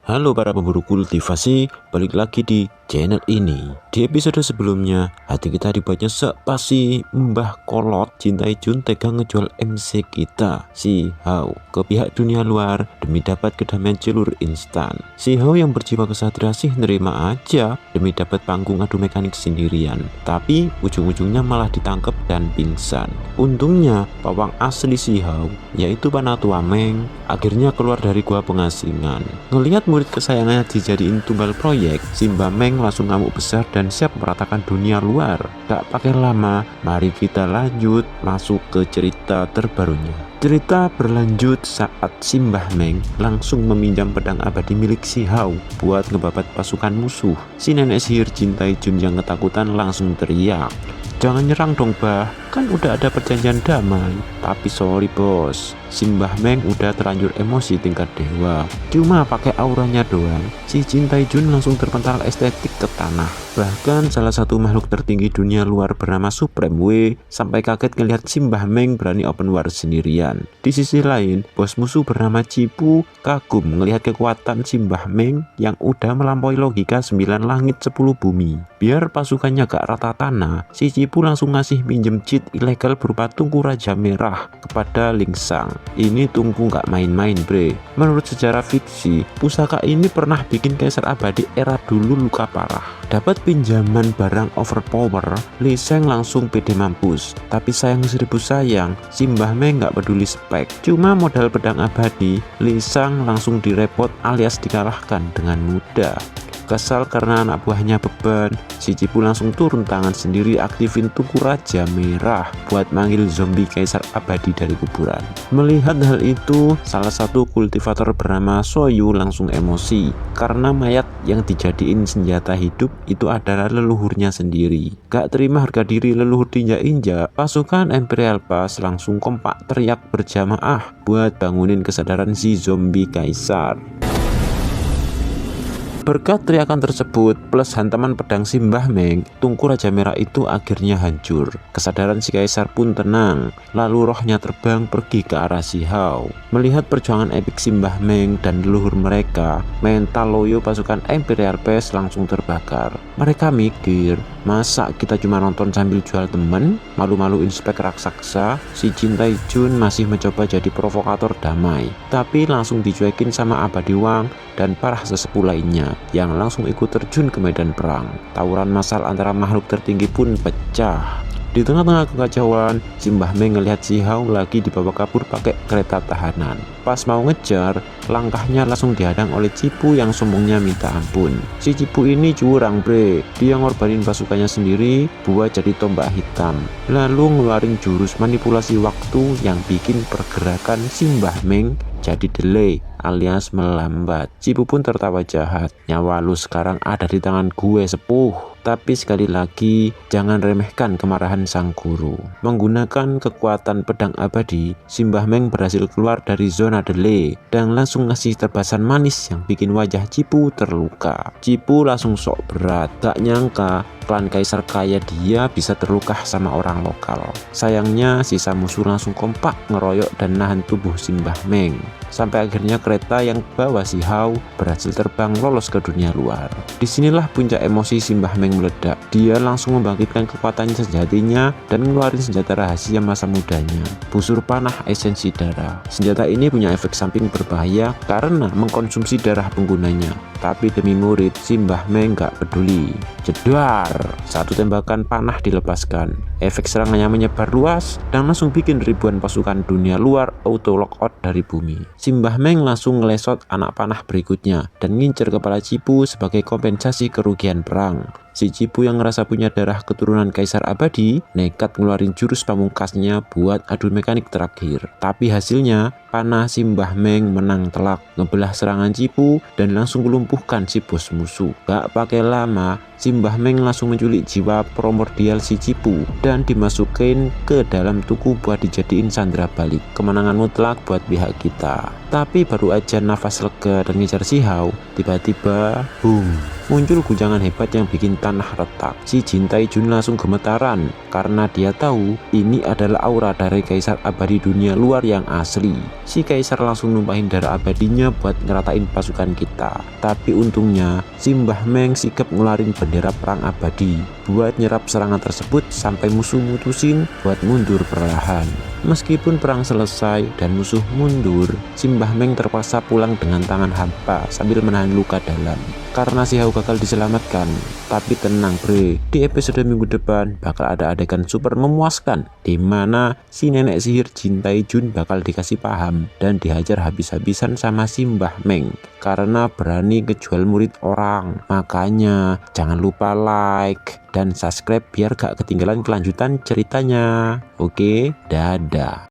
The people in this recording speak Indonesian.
Halo para pemburu kultivasi, balik lagi di channel ini. Di episode sebelumnya, hati kita dibuatnya pasti Mbah Kolot Jin Tai Jun tega ngejual MC kita, Si Hao, ke pihak dunia luar demi dapat kedamaian jalur instan. Si Hao yang berjiwa kesatria sih nerima aja demi dapat panggung adu mekanik sendirian. Tapi ujung-ujungnya malah ditangkap dan pingsan. Untungnya, pawang asli Si Hao, yaitu Panatua Meng, akhirnya keluar dari gua pengasingan. Ngelihat murid kesayangannya dijadiin tumbal proyek, Simba Meng langsung ngamuk besar dan siap meratakan dunia luar. Gak pakai lama, mari kita lanjut masuk ke cerita terbarunya. Cerita berlanjut saat Simbah Meng langsung meminjam pedang abadi milik Si Hao buat ngebabat pasukan musuh. Si nenek sihir Jin Tai Jun yang ketakutan langsung teriak, "Jangan nyerang dong bah, kan udah ada perjanjian damai." Tapi sorry bos, Simbah Meng udah terlanjur emosi tingkat dewa. Cuma pakai auranya doang, si Jin Tai Jun langsung terpental estetik ke tanah. Bahkan salah satu makhluk tertinggi dunia luar bernama Supreme W sampai kaget ngelihat Simbah Meng berani open war sendirian. Di sisi lain, bos musuh bernama Cipu kagum melihat kekuatan Simbah Meng yang udah melampaui logika 9 langit 10 bumi. Biar pasukannya gak rata tanah, si Cipu langsung ngasih minjem cheat ilegal berupa tungku Raja Merah kepada Ling Sang. Ini tungku gak main-main bre. Menurut sejarah fiksi, pusaka ini pernah bikin Kaisar Abadi era dulu luka parah. Dapat pinjaman barang overpower, Ling Sang langsung pede mampus. Tapi sayang seribu sayang, Simbah Meng gak peduli spek. Cuma modal pedang abadi, Ling Sang langsung direpot alias dikalahkan dengan mudah. Kesal karena anak buahnya beban, si Cipu langsung turun tangan sendiri aktifin tungku Raja Merah buat manggil zombie Kaisar Abadi dari kuburan. Melihat hal itu, salah satu kultivator bernama Soyu langsung emosi karena mayat yang dijadiin senjata hidup itu adalah leluhurnya sendiri. Gak terima harga diri leluhur diinjak-injak, pasukan Imperial Pass langsung kompak teriak berjamaah buat bangunin kesadaran si zombie Kaisar. Berkat teriakan tersebut plus hantaman pedang Simbah Meng, tungku Raja Merah itu akhirnya hancur. Kesadaran si Kaisar pun tenang, lalu rohnya terbang pergi ke arah Si Hao. Melihat perjuangan epik Simbah Meng dan leluhur mereka, mental loyo pasukan Imperial Pass langsung terbakar. Mereka mikir, masa kita cuma nonton sambil jual temen? Malu-malu inspek raksasa, si Jin Tai Jun masih mencoba jadi provokator damai, tapi langsung dicuekin sama Abadi Wang dan para sesepuh lainnya yang langsung ikut terjun ke medan perang. Tawuran massal antara makhluk tertinggi pun pecah. Di tengah-tengah kekacauan, Simbah Meng ngelihat Si Hao lagi dibawa kabur pakai kereta tahanan. Pas mau ngejar, langkahnya langsung dihadang oleh Cipu yang sombongnya minta ampun. Si Cipu ini curang bre, dia ngorbanin pasukannya sendiri buat jadi tombak hitam, lalu ngeluarin jurus manipulasi waktu yang bikin pergerakan Simbah Meng jadi delay alias melambat. Cipu pun tertawa jahat, "Nyawa lu sekarang ada di tangan gue sepuh." Tapi sekali lagi, jangan remehkan kemarahan sang guru. Menggunakan kekuatan pedang abadi, Simbah Meng berhasil keluar dari zona delay dan langsung ngasih tebasan manis yang bikin wajah Cipu terluka. Cipu langsung sok berat, gak nyangka klan Kaisar kaya dia bisa terluka sama orang lokal. Sayangnya sisa musuh langsung kompak ngeroyok dan nahan tubuh Simbah Meng, sampai akhirnya kereta yang bawa Si Hao berhasil terbang lolos ke dunia luar. Disinilah puncak emosi Simbah Meng meledak. Dia langsung membangkitkan kekuatannya sejatinya dan ngeluarin senjata rahasia masa mudanya, busur panah esensi darah. Senjata ini punya efek samping berbahaya karena mengkonsumsi darah penggunanya. Tapi demi murid, Simbah Meng gak peduli. Jedar, satu tembakan panah dilepaskan. Efek serangannya menyebar luas dan langsung bikin ribuan pasukan dunia luar auto lockout dari bumi. Simbah Meng langsung ngelesot anak panah berikutnya dan ngincer kepala Cipu sebagai kompensasi kerugian perang. Si Cipu yang ngerasa punya darah keturunan Kaisar Abadi nekat ngeluarin jurus pamungkasnya buat adu mekanik terakhir. Tapi hasilnya panah Simbah Meng menang telak, ngebelah serangan Cipu dan langsung melumpuhkan si bos musuh. Gak pakai lama, Simbah Meng langsung menculik jiwa primordial si Cipu dan dimasukin ke dalam tuku buat dijadiin sandera balik. Kemenangan mutlak buat pihak kita. Tapi baru aja nafas lega dan ngejar Si Hao, tiba-tiba boom, muncul guncangan hebat yang bikin tanah retak. Si Jin Taijun langsung gemetaran karena dia tahu ini adalah aura dari kaisar abadi dunia luar yang asli. Si kaisar langsung numpahin darah abadinya buat ngeratain pasukan kita. Tapi untungnya si Mbah Meng sikap ngularin bendera perang abadi buat nyerap serangan tersebut sampai musuh mutusin buat mundur perlahan. Meskipun perang selesai dan musuh mundur, si Mbah Meng terpaksa pulang dengan tangan hampa sambil menahan luka dalam karena si Hao gagal diselamatkan. Tapi tenang bre, di episode minggu depan bakal ada adegan super memuaskan di mana si nenek sihir Jin Taijun bakal dikasih paham dan dihajar habis-habisan sama si Mbah Meng karena berani ngejual murid orang. Makanya jangan lupa like dan subscribe biar gak ketinggalan kelanjutan ceritanya. Oke, dadah.